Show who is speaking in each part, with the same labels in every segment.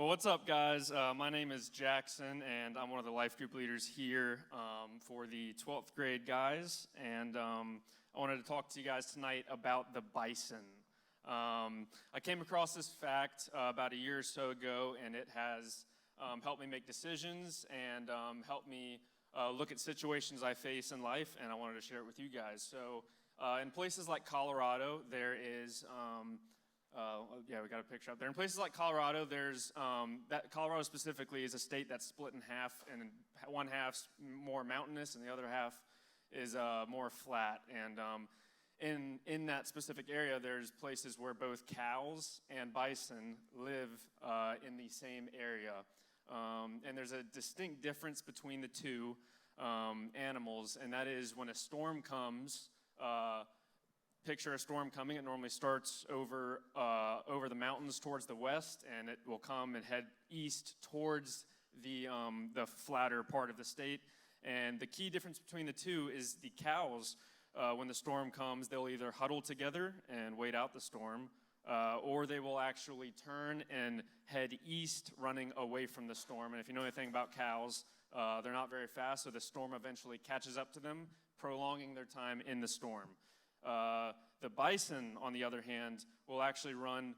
Speaker 1: Well, what's up, guys? My name is Jackson, and I'm one of the life group leaders here for the 12th grade guys. And I wanted to talk to you guys tonight about the bison. I came across this fact about a year or so ago, and it has helped me make decisions and helped me look at situations I face in life, and I wanted to share it with you guys. So in places like Colorado, there is... we got a picture up there. In places like Colorado, there's Colorado specifically is a state that's split in half, and one half's more mountainous, and the other half is more flat. And in that specific area, there's places where both cows and bison live in the same area, and there's a distinct difference between the two animals, and that is when a storm comes. Picture a storm coming. It normally starts over the mountains towards the west, and it will come and head east towards the flatter part of the state. And the key difference between the two is the cows, when the storm comes, they'll either huddle together and wait out the storm, or they will actually turn and head east, running away from the storm. And if you know anything about cows, they're not very fast, so the storm eventually catches up to them, prolonging their time in the storm. The bison, on the other hand, will actually run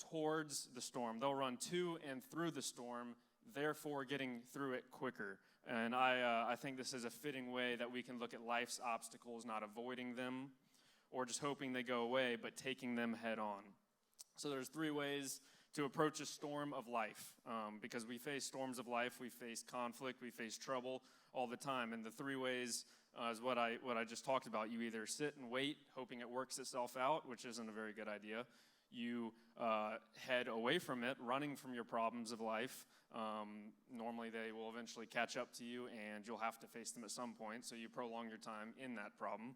Speaker 1: towards the storm. They'll run to and through the storm, therefore getting through it quicker. And I think this is a fitting way that we can look at life's obstacles, not avoiding them or just hoping they go away, but taking them head on. So there's three ways to approach a storm of life, because we face storms of life, we face conflict, we face trouble all the time. And the three ways is what I just talked about. You either sit and wait, hoping it works itself out, which isn't a very good idea. You head away from it, running from your problems of life. Normally they will eventually catch up to you, and you'll have to face them at some point, so you prolong your time in that problem.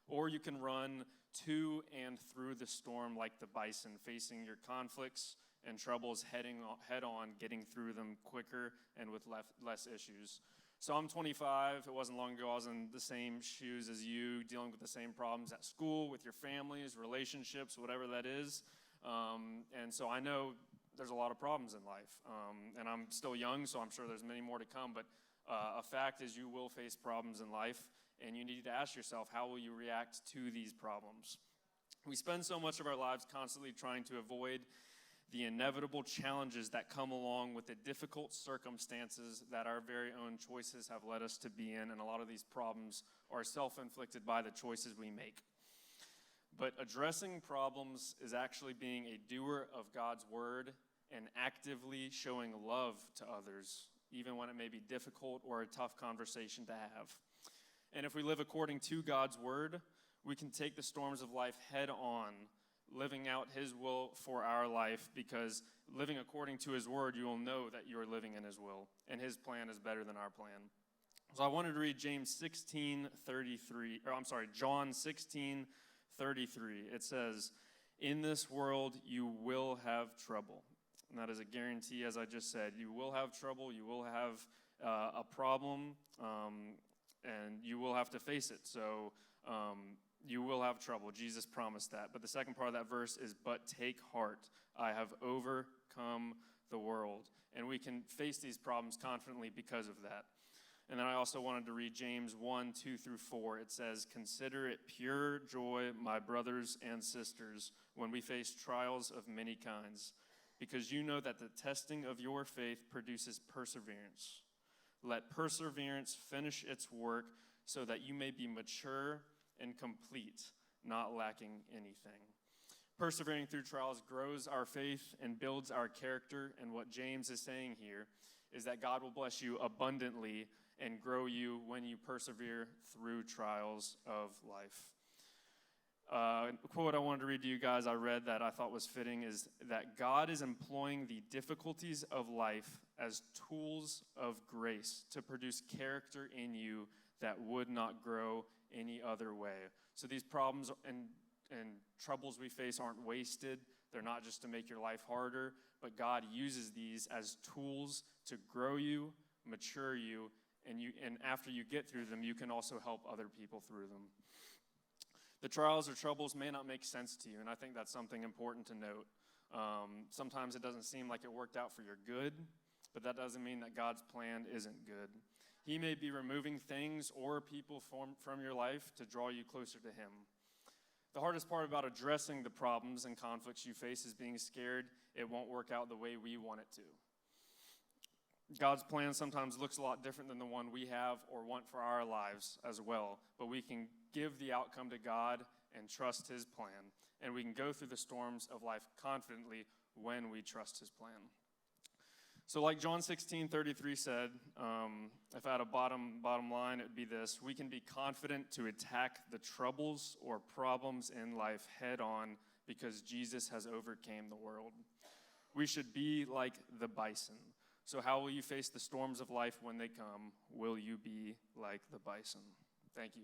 Speaker 1: Or you can run to and through the storm like the bison, facing your conflicts and troubles head on, getting through them quicker and with less issues. So I'm 25. It wasn't long ago I was in the same shoes as you, dealing with the same problems at school, with your families, relationships, whatever that is. And so I know there's a lot of problems in life. And I'm still young, so I'm sure there's many more to come. But a fact is you will face problems in life, and you need to ask yourself, how will you react to these problems? We spend so much of our lives constantly trying to avoid the inevitable challenges that come along with the difficult circumstances that our very own choices have led us to be in, and a lot of these problems are self-inflicted by the choices we make. But addressing problems is actually being a doer of God's word and actively showing love to others, even when it may be difficult or a tough conversation to have. And if we live according to God's word, we can take the storms of life head on, living out his will for our life, because living according to his word, you will know that you are living in his will, and his plan is better than our plan. So I wanted to read John 16:33. It says, "In this world you will have trouble." And that is a guarantee, as I just said. You will have trouble, you will have a problem, and you will have to face it. So you will have trouble. Jesus promised that. But the second part of that verse is, "But take heart, I have overcome the world." And we can face these problems confidently because of that. And then I also wanted to read James 1:2-4. It says, "Consider it pure joy, my brothers and sisters, when we face trials of many kinds, because you know that the testing of your faith produces perseverance. Let perseverance finish its work so that you may be mature and complete, not lacking anything." Persevering through trials grows our faith and builds our character. And what James is saying here is that God will bless you abundantly and grow you when you persevere through trials of life. A quote I wanted to read to you guys I read that I thought was fitting is that God is employing the difficulties of life as tools of grace to produce character in you that would not grow any other way. So these problems and troubles we face aren't wasted. They're not just to make your life harder, but God uses these as tools to grow you, mature you, and after you get through them, you can also help other people through them. The trials or troubles may not make sense to you, and I think that's something important to note. Sometimes it doesn't seem like it worked out for your good, but that doesn't mean that God's plan isn't good. He may be removing things or people from your life to draw you closer to him. The hardest part about addressing the problems and conflicts you face is being scared it won't work out the way we want it to. God's plan sometimes looks a lot different than the one we have or want for our lives as well, but we can give the outcome to God and trust his plan, and we can go through the storms of life confidently when we trust his plan. So like John 16:33 said, if I had a bottom line, it would be this: we can be confident to attack the troubles or problems in life head on because Jesus has overcame the world. We should be like the bison. So how will you face the storms of life when they come? Will you be like the bison? Thank you.